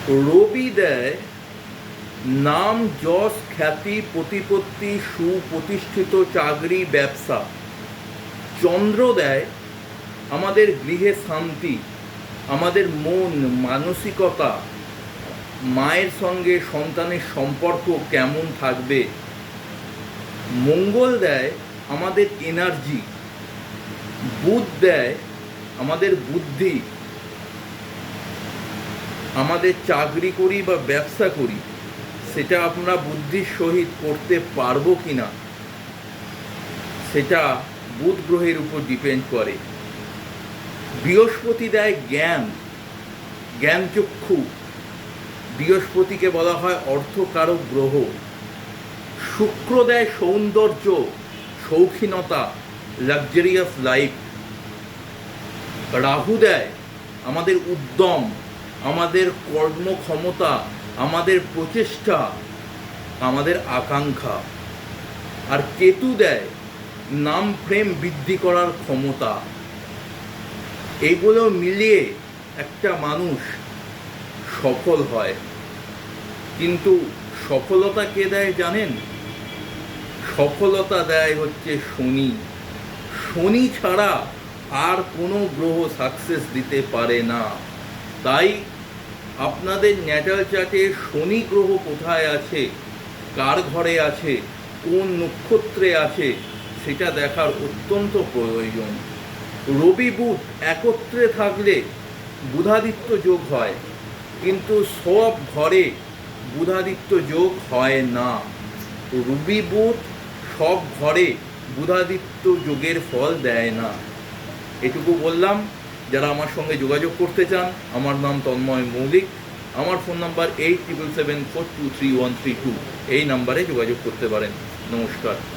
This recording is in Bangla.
রবি দেয় নাম, যশ, খ্যাতি, প্রতিপত্তি, সুপ্রতিষ্ঠিত চাকরি, ব্যবসা। চন্দ্র দেয় আমাদের গৃহে শান্তি, আমাদের মন মানসিকতা, মায়ের সঙ্গে সন্তানের সম্পর্ক কেমন থাকবে। মঙ্গল দেয় আমাদের এনার্জি, বুধ দেয় আমাদের বুদ্ধি, আমাদের চাকরি করি বা ব্যবসা করি সেটা আমরা বুদ্ধির সহিত করতে পারবো কি না সেটা বুধ গ্রহের উপর ডিপেন্ড করে। বৃহস্পতি দেয় জ্ঞান, জ্ঞানচক্ষু। বৃহস্পতিকে বলা হয় অর্থকারক গ্রহ। শুক্র দেয় সৌন্দর্য, শৌখিনতা, লাক্সারিয়াস লাইফ। রাহু দেয় আমাদের উদ্যম, আমাদের কর্মক্ষমতা, আমাদের প্রচেষ্টা, আমাদের আকাঙ্ক্ষা। আর কেতু দেয় নাম ফ্রেম বৃদ্ধি করার ক্ষমতা। এগুলো মিলিয়ে একটা মানুষ সফল হয়। কিন্তু সফলতা কে দেয় জানেন? সফলতা দেয় হচ্ছে শনি। শনি ছাড়া আর কোনো গ্রহ সাকসেস দিতে পারে না। তাই আপনাদের ন্যাটাল চার্টে শনি গ্রহ কোথায় আছে, কার ঘরে আছে, কোন নক্ষত্রে আছে সেটা দেখার অত্যন্ত প্রয়োজন। রবি বুধ একত্রে থাকলে বুধাদিত্য যোগ হয়, কিন্তু সব ঘরে বুধাদিত্য যোগ হয় না। রবি বুধ সব ঘরে বুধাদিত্য যোগের ফল দেয় না। এটুকু বললাম। যারা আমার সঙ্গে যোগাযোগ করতে চান, আমার নাম তন্ময় মৌলিক। আমার ফোন নাম্বার 8777423132। এই নাম্বারে যোগাযোগ করতে পারেন। নমস্কার।